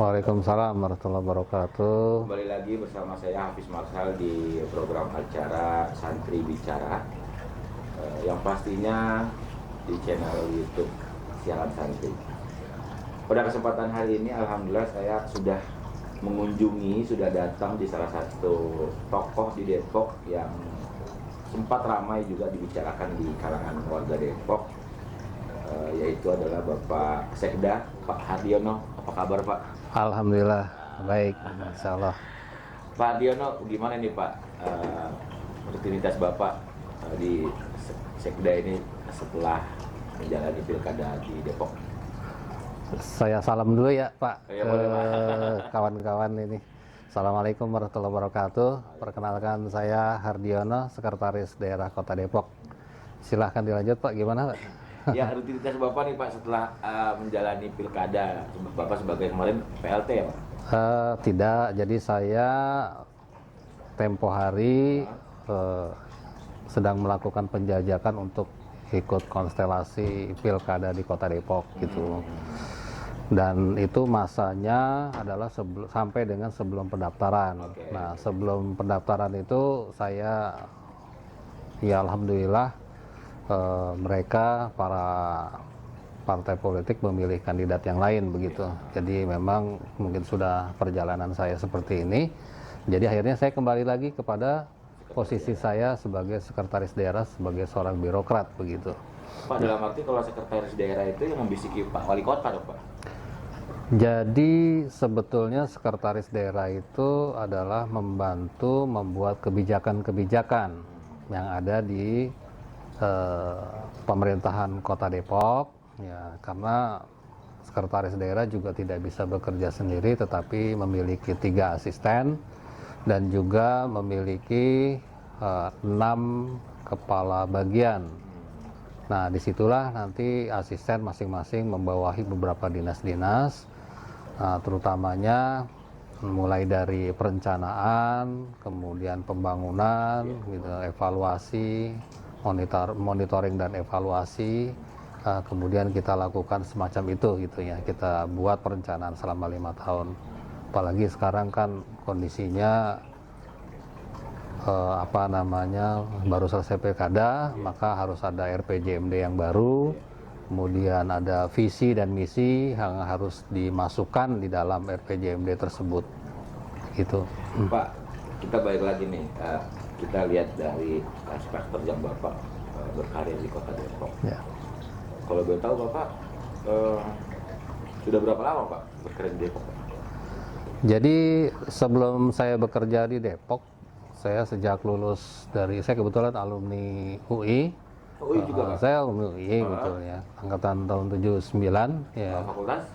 Waalaikumsalam warahmatullahi wabarakatuh. Kembali lagi bersama saya Hafiz Marsal di program acara Santri Bicara, yang pastinya di channel YouTube Siaran Santri. Pada kesempatan hari ini, alhamdulillah saya sudah datang di salah satu tokoh di Depok yang sempat ramai juga dibicarakan di kalangan warga Depok, yaitu adalah Bapak Sekda, Pak Hardiono. Apa kabar, Pak? Alhamdulillah baik, insya Allah. Pak Hardiono, gimana nih Pak rutinitas Bapak di Sekda ini setelah menjalani pilkada di Depok? Saya salam dulu ya Pak Ya, ke boleh, Pak. kawan-kawan ini. Assalamualaikum warahmatullahi wabarakatuh. Perkenalkan saya Hardiono, Sekretaris Daerah Kota Depok. Silahkan dilanjut Pak, gimana Pak? Ya, rutinitas Bapak nih Pak setelah menjalani pilkada, Bapak sebagai kemarin PLT ya Pak? Tidak, jadi saya tempo hari sedang melakukan penjajakan untuk ikut konstelasi pilkada di Kota Depok gitu. Dan itu masanya adalah sampai dengan sebelum pendaftaran. Oke. Nah, sebelum pendaftaran itu saya ya alhamdulillah mereka para partai politik memilih kandidat yang lain begitu. Jadi memang mungkin sudah perjalanan saya seperti ini. Jadi akhirnya saya kembali lagi kepada posisi saya sebagai sekretaris daerah, sebagai seorang birokrat begitu. Pak, dalam arti kalau sekretaris daerah itu yang membisiki Pak Wali Kota dong Pak? Jadi sebetulnya sekretaris daerah itu adalah membantu membuat kebijakan-kebijakan yang ada di pemerintahan Kota Depok, ya, karena sekretaris daerah juga tidak bisa bekerja sendiri, tetapi memiliki 3 asisten dan juga memiliki 6 kepala bagian. Nah, disitulah nanti asisten masing-masing membawahi beberapa dinas-dinas, terutamanya mulai dari perencanaan, kemudian pembangunan, gitu, evaluasi, monitoring dan evaluasi, kemudian kita lakukan semacam itu gitu ya. Kita buat perencanaan selama 5 tahun. Apalagi sekarang kan kondisinya baru selesai pilkada, maka harus ada RPJMD yang baru, kemudian ada visi dan misi yang harus dimasukkan di dalam RPJMD tersebut gitu. Pak, kita balik lagi nih, kita lihat dari aspek terjang Bapak berkarir di Kota Depok. Ya. Kalau boleh tahu Bapak sudah berapa lama Pak bekerja di Depok? Jadi sebelum saya bekerja di Depok, saya sejak lulus saya kebetulan alumni UI. UI juga Pak? Saya alumni UI betul ya, angkatan tahun 79 ya. Fakultas?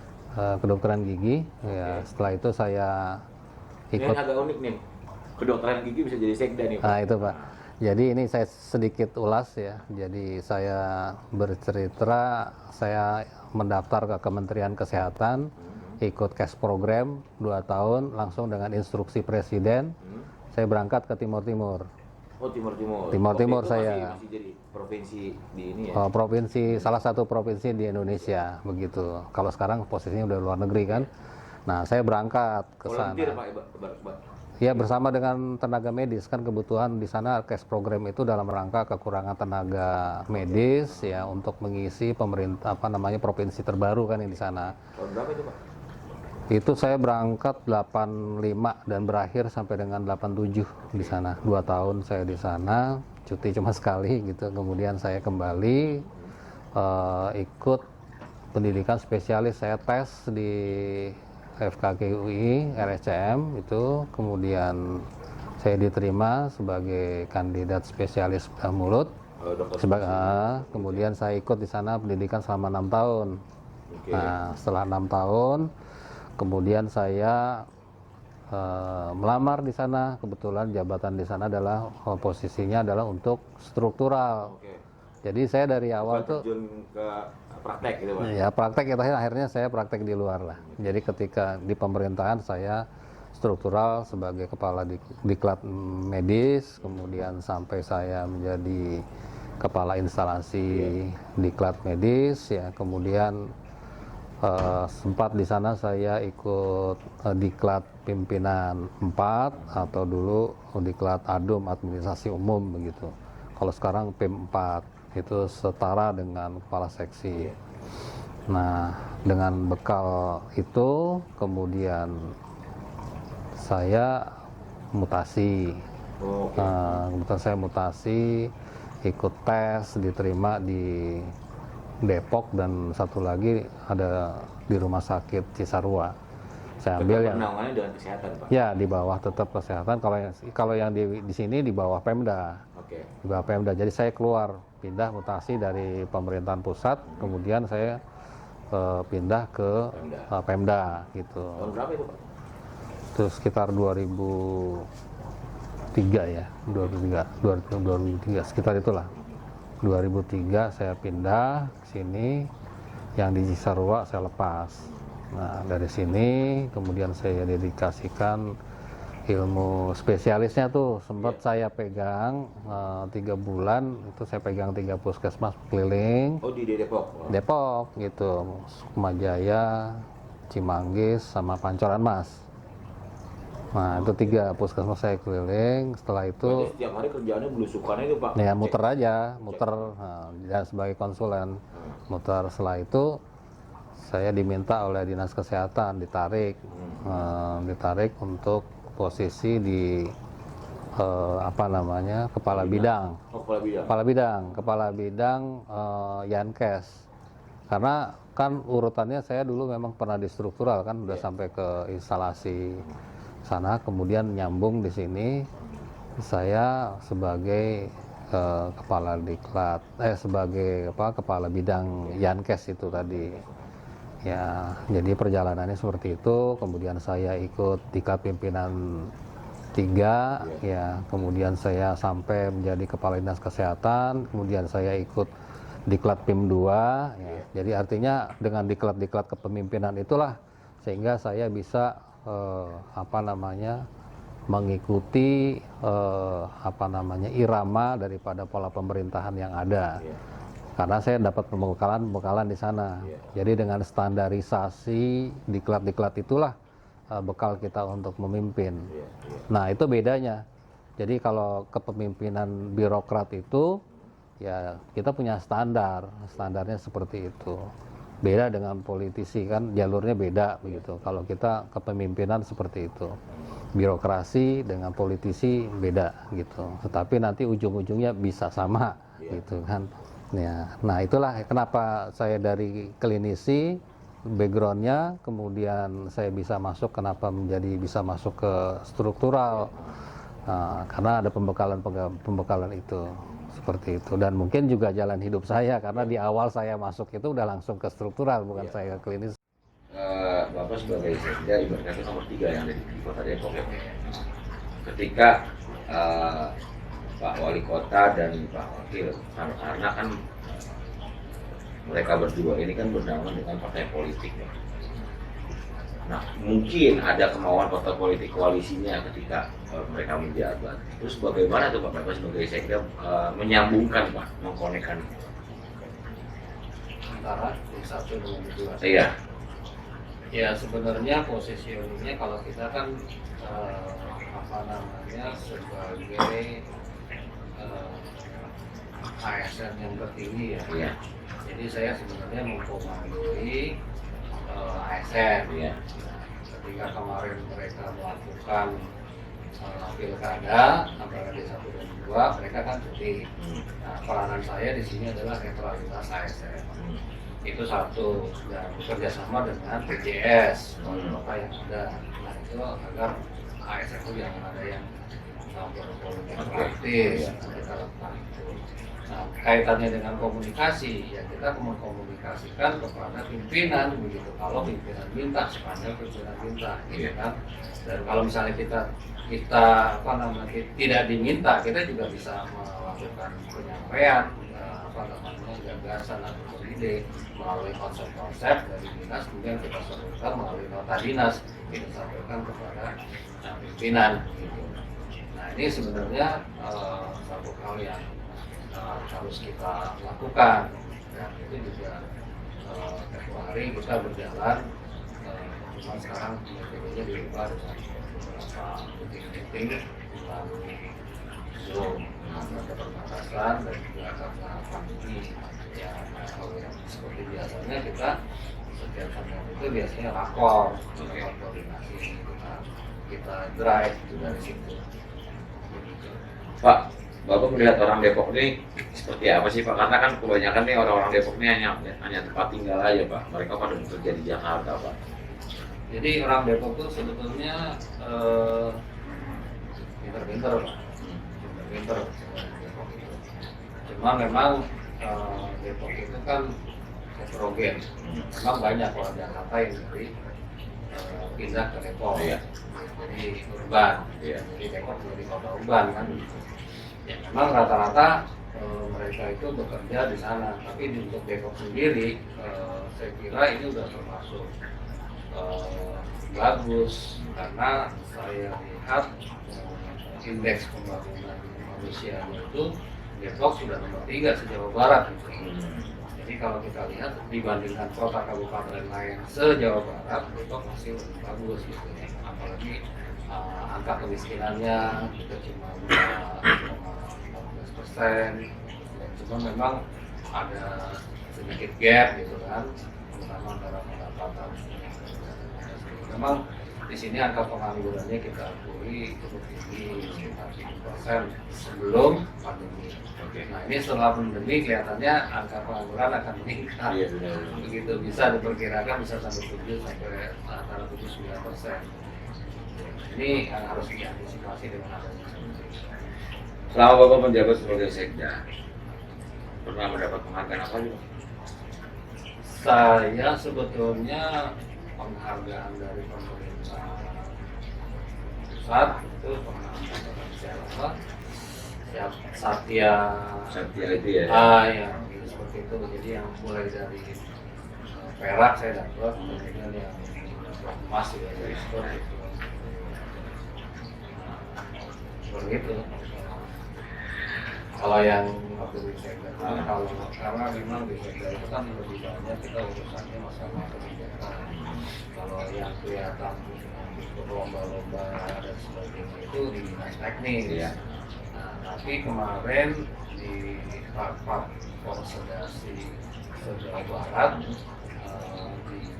Kedokteran gigi. Ya, setelah itu saya ikut. Ini agak unik nih, kedokteran gigi bisa jadi sekda nih Pak. Nah itu Pak. Jadi ini saya sedikit ulas ya. Jadi saya bercerita, saya mendaftar ke Kementerian Kesehatan, ikut cash program 2 tahun, langsung dengan instruksi Presiden, saya berangkat ke Timur Timur. Oh, Timur Timur. Timur Timur itu saya. masih jadi provinsi di ini ya? Provinsi, salah satu provinsi di Indonesia begitu. Kalau sekarang posisinya udah luar negeri kan. Nah saya berangkat ke sana. Volunteer Pak? Ya, bersama dengan tenaga medis, kan kebutuhan di sana cash program itu dalam rangka kekurangan tenaga medis ya, untuk mengisi provinsi terbaru kan yang di sana. Tahun berapa itu Pak? Itu saya berangkat 85 dan berakhir sampai dengan 87 di sana. 2 tahun saya di sana, cuti cuma sekali gitu. Kemudian saya kembali ikut pendidikan spesialis, saya tes di FKG UI RSCM itu, kemudian saya diterima sebagai kandidat spesialis bedah mulut. Kemudian saya ikut di sana pendidikan selama 6 tahun. Okay. Nah, setelah 6 tahun, kemudian saya melamar di sana. Kebetulan jabatan di sana adalah posisinya adalah untuk struktural. Oke. Jadi saya dari awal Bukan tuh terjun ke praktek gitu Pak. ya praktek ya, akhirnya saya praktek di luar lah. Jadi ketika di pemerintahan saya struktural sebagai kepala diklat medis, kemudian sampai saya menjadi kepala instalasi diklat medis ya, kemudian sempat di sana saya ikut diklat pimpinan 4 atau dulu diklat adum administrasi umum begitu. Kalau sekarang PIM 4 itu setara dengan kepala seksi. Nah, dengan bekal itu kemudian saya mutasi. Oke. Kebetulan saya mutasi, ikut tes, diterima di Depok dan satu lagi ada di rumah sakit Cisarua. Saya ambil yang Naungannya dengan kesehatan Pak. ya di bawah tetap kesehatan. Kalau yang di sini di bawah Pemda. Oke. Di bawah Pemda. Jadi saya keluar, pindah mutasi dari pemerintahan pusat, kemudian saya pindah ke Pemda gitu. Tahun berapa itu Pak? Itu sekitar 2003 ya, 2003 sekitar itulah. 2003 saya pindah ke sini, yang di Cisarua saya lepas. Nah dari sini kemudian saya dedikasikan ilmu spesialisnya tuh, sempat saya pegang 3 bulan, itu saya pegang 3 puskesmas keliling. Oh di Depok? Oh. Depok gitu, Sukamajaya, Cimanggis, sama Pancoran Mas. Nah itu 3 puskesmas saya keliling. Setelah itu Berarti setiap hari kerjaannya belusukannya itu Pak? ya muter aja, muter ya, sebagai konsulen muter. Setelah itu saya diminta oleh dinas kesehatan ditarik untuk posisi di kepala bidang. Oh, Kepala bidang Yankes. Karena kan urutannya saya dulu memang pernah di struktural kan, udah sampai ke instalasi sana, kemudian nyambung di sini saya sebagai kepala diklat, kepala bidang Yankes itu tadi. Ya, jadi perjalanannya seperti itu. Kemudian saya ikut diklat pimpinan 3, ya. Kemudian saya sampai menjadi kepala dinas kesehatan. Kemudian saya ikut diklat PIM 2. Ya. Jadi artinya dengan diklat-diklat kepemimpinan itulah sehingga saya bisa mengikuti irama daripada pola pemerintahan yang ada. Karena saya dapat pembekalan di sana. Jadi dengan standarisasi diklat-diklat itulah bekal kita untuk memimpin. Nah itu bedanya. Jadi kalau kepemimpinan birokrat itu ya kita punya standarnya seperti itu. Beda dengan politisi kan jalurnya beda begitu. Kalau kita kepemimpinan seperti itu, birokrasi dengan politisi beda gitu. Tetapi nanti ujung-ujungnya bisa sama gitu kan. Ya, nah itulah kenapa saya dari klinisi backgroundnya, kemudian saya bisa masuk, kenapa bisa masuk ke struktural, karena ada pembekalan itu seperti itu. Dan mungkin juga jalan hidup saya, karena di awal saya masuk itu udah langsung ke struktural, bukan saya ke klinis. Bapak sebagai sekda ibaratnya nomor 3 yang ada di kota Depok ya. Ketika Pak Wali Kota dan Pak Wakil, karena kan mereka berdua ini kan berdampingan dengan partai politik ya. Nah mungkin ada kemauan partai politik koalisinya ketika mereka menjabat. Terus bagaimana tuh Pak Bapak sebagai sekda menyambungkan Pak, mengkonekkan antara satu dengan dua? Iya. Ya sebenarnya positioningnya kalau kita kan sebagai ASN yang tertinggi ya. Iya. Jadi saya sebenarnya mempengaruhi ASN ya. Ketika kemarin mereka melakukan pilkada antara D1 dan 2, mereka kan cuti. Nah, peranan saya di sini adalah netralitas ASN. Itu satu, dan bekerjasama dengan PJS kota yang ada. Nah itu agar ASN itu jangan ada yang berpolitik praktis dalam hal itu. Nah kaitannya dengan komunikasi, ya kita mengkomunikasikan kepada pimpinan begitu. Kalau pimpinan minta, sepanjang pimpinan minta, gitu kan. Dan kalau misalnya kita apa namanya tidak diminta, kita juga bisa melakukan penyampaian apa namanya gagasan atau ide melalui konsep-konsep dari dinas, kemudian kita salurkan melalui nota dinas, kita sampaikan kepada pimpinan. Gitu. Nah ini sebenarnya satu hal yang harus kita lakukan, dan itu juga tempo hari kita berjalan. Cuma sekarang metodenya diubah dengan beberapa meeting melalui Zoom, ada keterbatasan dan juga karena pandemi. Ya, kalau yang seperti biasanya kita setiap Senin itu biasanya rakor, koordinasi kita drive itu dari situ. Pak, Bapak melihat orang Depok ini seperti apa sih Pak? Karena kan kebanyakan nih orang-orang Depok ini hanya tempat tinggal aja Pak. Mereka pada bekerja di Jakarta Pak. Jadi orang Depok itu sebetulnya pinter-pinter Pak. Pinter-pinter Depok itu. Cuma memang Depok itu kan heterogen. Memang banyak orang Jakarta yang pindah ke Depok. Iya. Jadi urban. Iya. Jadi Depok jadi kota urban kan. Ya memang rata-rata mereka itu bekerja di sana. Tapi untuk Depok sendiri, saya kira ini sudah termasuk bagus karena saya lihat indeks pembangunan manusianya itu Depok sudah nomor 3 se-Jawa Barat. Jadi kalau kita lihat dibandingkan kota kabupaten lain se-Jawa Barat, Depok masih lebih bagus gitu ya. Apalagi angka kemiskinannya kita cuma 14%. Cuma memang ada sedikit gap gitu kan, terutama antara pendapatan. Memang di sini angka penganggurannya kita akui cukup tinggi, sekitar 7% sebelum pandemi. Nah ini setelah pandemi kelihatannya angka pengangguran akan meningkat. Iya, benar. Begitu bisa diperkirakan bisa sampai 7 sampai antara 7-9%. Ini yang harus diantisipasi dengan adanya seperti itu. Selama Bapak menjabat sebagai sekda, pernah mendapat penghargaan apa juga? Saya sebetulnya penghargaan dari pemerintah pusat itu pernah mendapatkan siapa? Satya itu ya. ya gitu, seperti itu. Jadi yang mulai dari perak saya dapat, kemudian yang emas juga dari sport itu. Seperti itu. Kalau yang waktu di sekda, kalau karena memang di sekda itu kan lebih banyak kita urusannya masalah kebijakan. Kalau yang kelihatan untuk lomba-lomba dan sebagainya itu di dinas teknis. Iya. Nah, tapi kemarin di rapat konsolidasi se-Jawa Barat di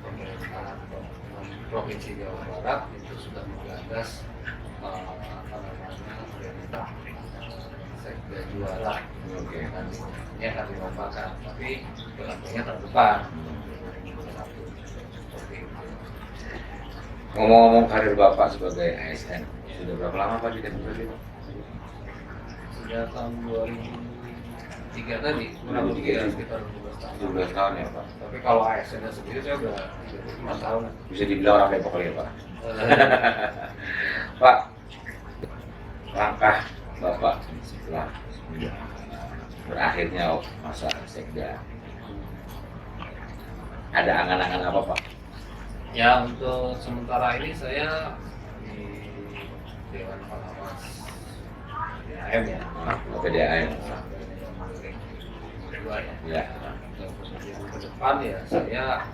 pemerintahan provinsi Jawa Barat itu sudah menggagas apa namanya perintah sekda juara. Oke. Dan ini akan dilombakan, tapi berlakunya terdepan. Seperti itu. Ngomong-ngomong karir Bapak sebagai ASN, sudah berapa lama Pak di Depok tadi Pak? Sejak tahun 2003 tadi, 2003. sekitar 17 tahun. 17 tahun ya Pak. Tapi kalau ASN sendiri saya udah 35 tahun. Bisa dibilang orang Depok kali ya Pak. Pak, langkah Bapak setelah berakhirnya masa sekda, ada angan-angan apa Pak? Ya untuk sementara ini saya di Dewan Pengawas PDAM ya. PDAM. Kedua ya. Ya. Kemudian ke depan ya saya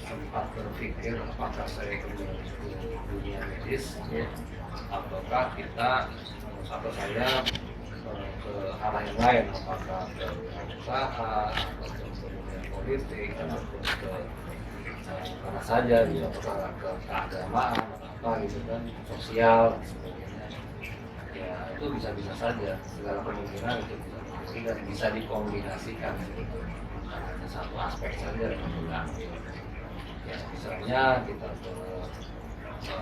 sempat berpikir apakah saya kembali ke dunia medis Ya. ataukah kita atau saya ke arah yang lain, apakah ke usaha ataupun ke dunia politik ataupun ke mana saja gitu, apakah ke keagamaan atau apa gitu kan, sosial dan sebagainya. Ya itu bisa-bisa saja, segala kemungkinan itu bisa dan bisa dikombinasikan gitu. Bukan hanya satu aspek saja yang mengambil. Ya misalnya kita ke dunia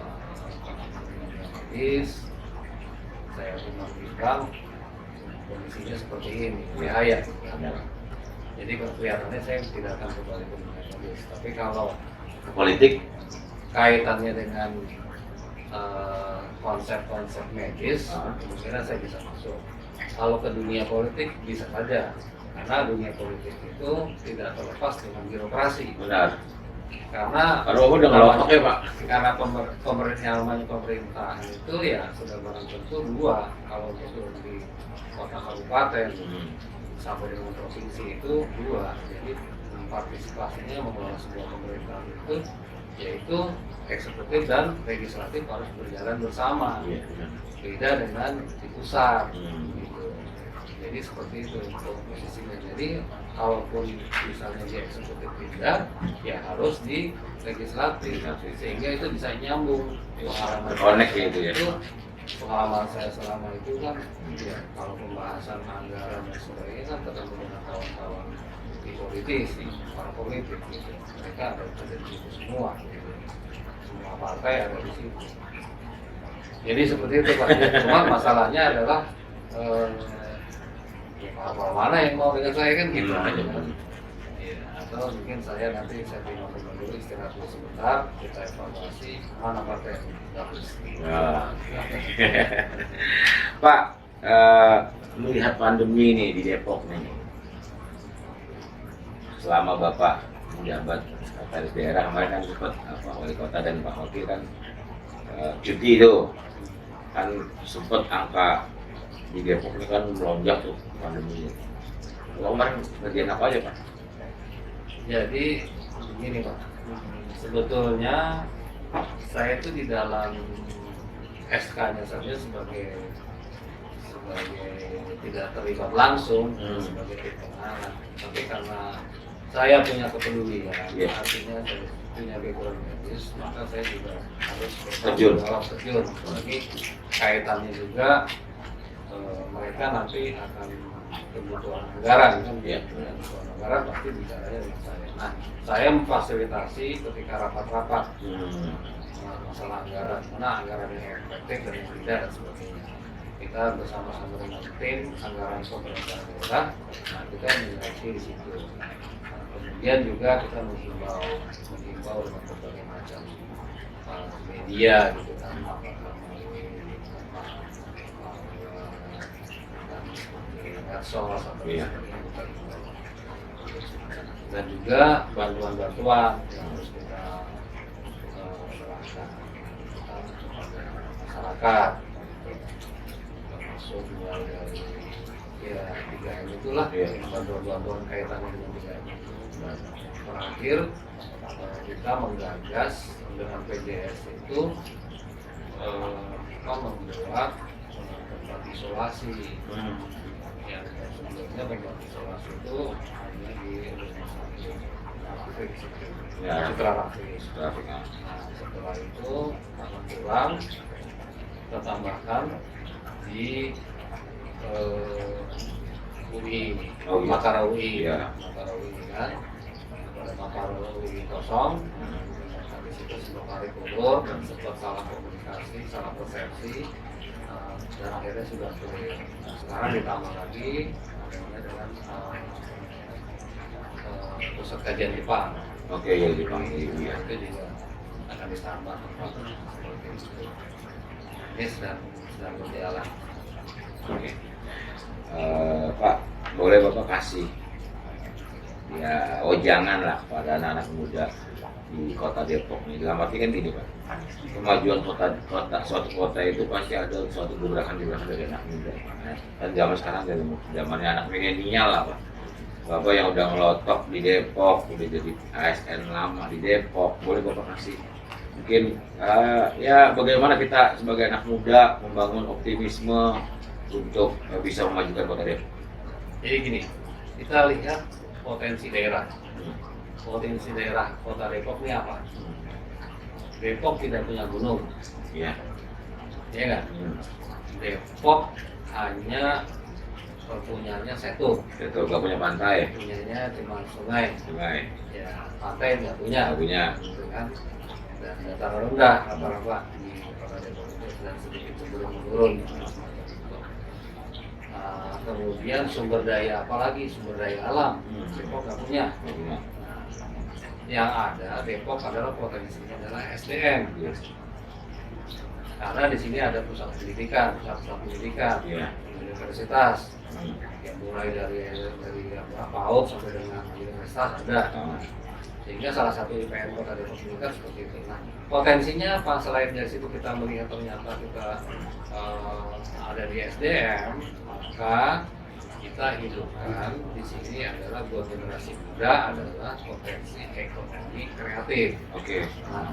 medis, saya memang bilang kondisinya seperti ini, bahaya. Kan? Jadi kelihatannya saya tidak akan kembali ke dunia medis. Tapi kalau Politik. kaitannya dengan konsep-konsep medis, kemungkinan saya bisa masuk. Kalau ke dunia politik bisa saja, karena dunia politik itu tidak terlepas dengan birokrasi. Benar. Karena Kalau udah ngelotok ya Pak. karena namanya pemerintahan itu ya sudah barang tentu dua. Kalau untuk di kota kabupaten sampai dengan provinsi itu dua. Jadi partisipasinya mengelola sebuah pemerintahan itu yaitu eksekutif dan legislatif harus berjalan bersama. Beda dengan di pusat. Gitu. Jadi seperti itu untuk posisinya. Jadi kalaupun misalnya di eksekutif tidak, ya harus di legislatif sehingga itu bisa nyambung. Pengalaman Connect gitu ya. Pengalaman saya selama itu kan, ya kalau pembahasan anggaran dan sebagainya kan ketemu dengan kawan-kawan di politik, di para politik gitu. Mereka ada di situ semua, gitu. Semua partai ada di situ. Jadi seperti itu Pak. Cuma masalahnya adalah apa mana yang mau dengan saya kan gitu aja kan. Ya, atau mungkin saya nanti saya tinggal dulu istirahat dulu sebentar, kita evaluasi mana partai yang bagus. Pak, melihat pandemi ini di Depok nih, selama Bapak menjabat sekretaris daerah kemarin kan sempat wali kota dan Pak Wakil kan cuti itu kan sempat angka di Depok ini kan melonjak tuh pandemi. Kemarin ngerjain apa aja Pak? Jadi begini Pak, sebetulnya saya itu di dalam SK-nya saja sebagai tidak terlibat langsung sebagai tim pengarah, tapi karena saya punya kepedulian, artinya saya punya background medis, maka saya juga harus terjun. Apalagi kaitannya juga mereka nanti akan kebutuhan anggaran kan, kebutuhan anggaran pasti bicaranya dengan saya. Nah, saya memfasilitasi ketika rapat-rapat masalah anggaran, mana anggaran yang efektif dan yang tidak dan sebagainya. Kita bersama-sama dengan tim anggaran pemerintah daerah, nah kita menyeleksi di situ. Nah, kemudian juga kita menghimbau dengan berbagai macam media gitu kan, medsos dan juga bantuan-bantuan yang harus kita serahkan kepada masyarakat, termasuk mulai dari ya 3M itulah bantuan-bantuan kaitannya dengan 3M itu. Dan terakhir kita menggagas dengan PJS itu kita membuat tempat isolasi. Yang sebelumnya tempat isolasi itu hanya di rumah sakit Citra Rafis. Nah, setelah itu karena pulang kita tambahkan di UI, Makara UI, Makara UI kan, pada Makara UI kosong. Habis itu sebuah tarik ulur dan sempat salah komunikasi, salah persepsi. Dan akhirnya sudah clear. Nah, sekarang ditambah lagi dengan pusat kajian Jepang. Oke, ya Jepang Itu juga akan ditambah seperti itu. Ini sedang berjalan. Oke. Pak, boleh Bapak kasih ya janganlah pada anak-anak muda di kota Depok nih. Dalam arti kan gini Pak, kemajuan suatu kota itu pasti ada suatu gebrakan dari anak muda. Dan zaman sekarang dari zamannya anak milenial lah Pak. Bapak yang udah ngelotok di Depok, udah jadi ASN lama di Depok, boleh Bapak kasih mungkin ya bagaimana kita sebagai anak muda membangun optimisme untuk bisa memajukan kota Depok. Jadi gini, kita lihat potensi daerah. Potensi daerah kota Depok ini apa? Depok tidak punya gunung. Iya. Iya kan? Depok hanya punyanya satu. Betul, nggak punya pantai. Punyanya cuma sungai. Sungai. Ya, pantai nggak punya. Nggak punya. Gitu kan? Dan dataran rendah rata-rata di kota Depok itu sedang sedikit cenderung menurun. Kemudian kemudian sumber daya apalagi sumber daya alam Depok nggak punya. Yang ada Depok adalah potensinya adalah SDM. Karena di sini ada pusat pendidikan, universitas, yang mulai dari PAUD sampai dengan universitas ada. Sehingga salah satu IPN Kota Depok ini kan seperti itu. Nah, potensinya apa? Selain dari situ kita melihat ternyata kita ada di SDM, maka kita hidupkan di sini adalah buat generasi muda adalah potensi ekonomi kreatif. Oke. Nah,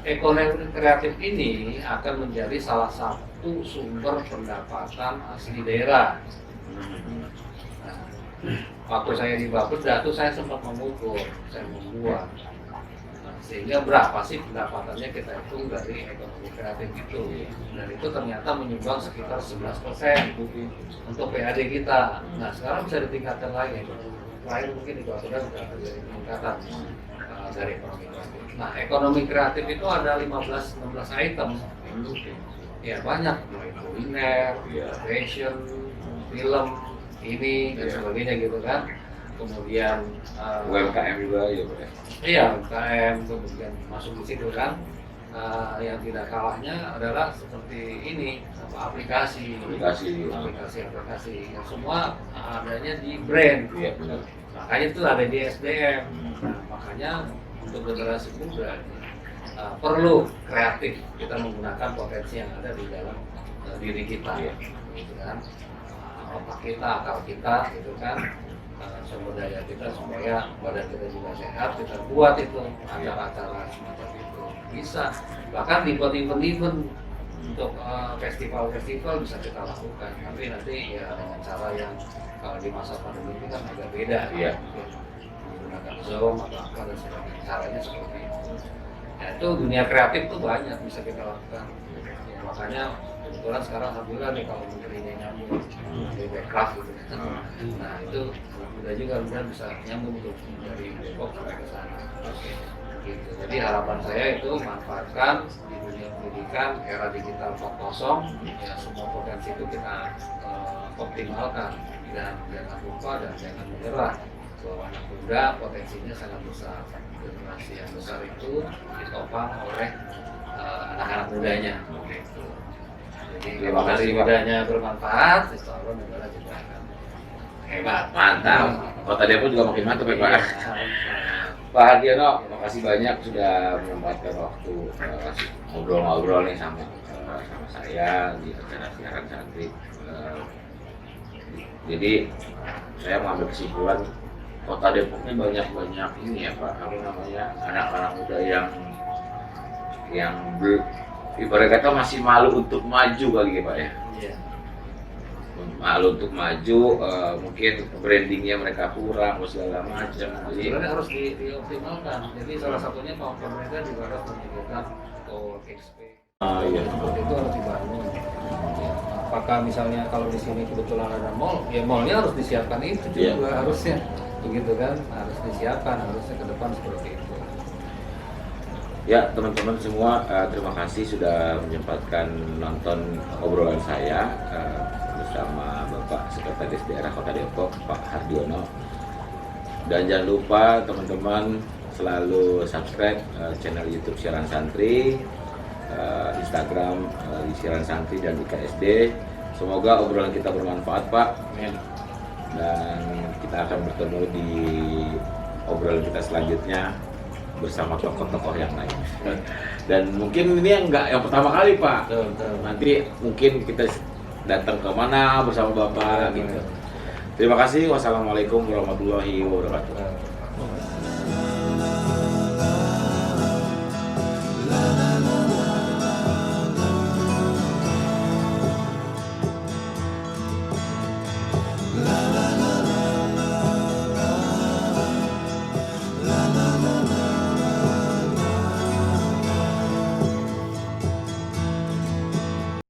ekonomi kreatif ini akan menjadi salah satu sumber pendapatan asli daerah. Nah, waktu saya di Bapeda itu saya sempat mengukur, saya membuat. Sehingga berapa sih pendapatannya kita hitung dari ekonomi kreatif itu, dan itu ternyata menyumbang sekitar 11% untuk PAD kita. Nah sekarang bisa ditingkatkan lagi, lain mungkin di Bapeda sudah terjadi peningkatan dari ekonomi kreatif. Nah ekonomi kreatif itu ada 15-16 item, ya banyak, mulai kuliner, fashion, film, ini dan sebagainya gitu kan. Kemudian UMKM juga ya Pak. Iya, UMKM kemudian masuk di situ kan. Yang tidak kalahnya adalah seperti ini, aplikasi yang semua adanya di brand. Iya benar. Makanya itu ada di SDM. Nah, makanya untuk generasi muda perlu kreatif, kita menggunakan potensi yang ada di dalam diri kita, gitu kan. Otak kita, akal kita, gitu kan. Sumber daya kita supaya badan kita juga sehat, kita buat itu acara-acara semacam itu bisa, bahkan dibuat event-event untuk festival-festival bisa kita lakukan, tapi nanti ya dengan cara yang kalau di masa pandemi ini kan agak beda, menggunakan Zoom atau apa dan sebagainya, caranya seperti itu. Ya itu dunia kreatif tuh banyak bisa kita lakukan, ya, makanya kebetulan sekarang alhamdulillah nih kalau menterinya nyambung dari Backcraft gitu. Nah itu udah juga bisa nyambung tuh dari Depok sampai ke sana. Gitu. Jadi harapan saya itu manfaatkan di dunia pendidikan era digital 4.0, ya semua potensi itu kita optimalkan, dan jangan lupa dan jangan menyerah bahwa anak muda potensinya sangat besar. Generasi yang besar itu ditopang oleh anak-anak mudanya. Gitu. Jadi kalau dari mudanya bermanfaat, insya Allah negara juga akan hebat. Mantap. Kota Depok juga makin mantap ya Pak. Pak Hardiono, makasih banyak sudah menyempatkan waktu ngobrol-ngobrol nih sama saya di acara siaran santri. Jadi saya mengambil kesimpulan Kota Depok ini banyak ini ya Pak, apa namanya, anak-anak muda yang ibarat kata masih malu untuk maju kali ya Pak ya. Iya. Malu untuk maju, mungkin brandingnya mereka kurang, segala macam. Sebenarnya harus dioptimalkan. Jadi salah satunya pemerintah juga harus menyediakan co-working space. Iya. Seperti itu harus dibangun. Ya, apakah misalnya kalau di sini kebetulan ada mall, ya mallnya harus disiapkan itu juga harusnya, begitu kan? Harus disiapkan, harusnya ke depan seperti itu. Ya teman-teman semua, terima kasih sudah menyempatkan nonton obrolan saya bersama Bapak Sekretaris Daerah Kota Depok, Pak Hardiono. Dan jangan lupa teman-teman selalu subscribe channel YouTube Siaran Santri, Instagram di Siaran Santri dan di KSD. Semoga obrolan kita bermanfaat Pak. Amin. Dan kita akan bertemu di obrolan kita selanjutnya bersama tokoh-tokoh yang lain. Dan mungkin ini yang pertama kali Pak. Betul. Nanti mungkin kita datang ke mana bersama Bapak gitu. Terima kasih. Wassalamualaikum warahmatullahi wabarakatuh.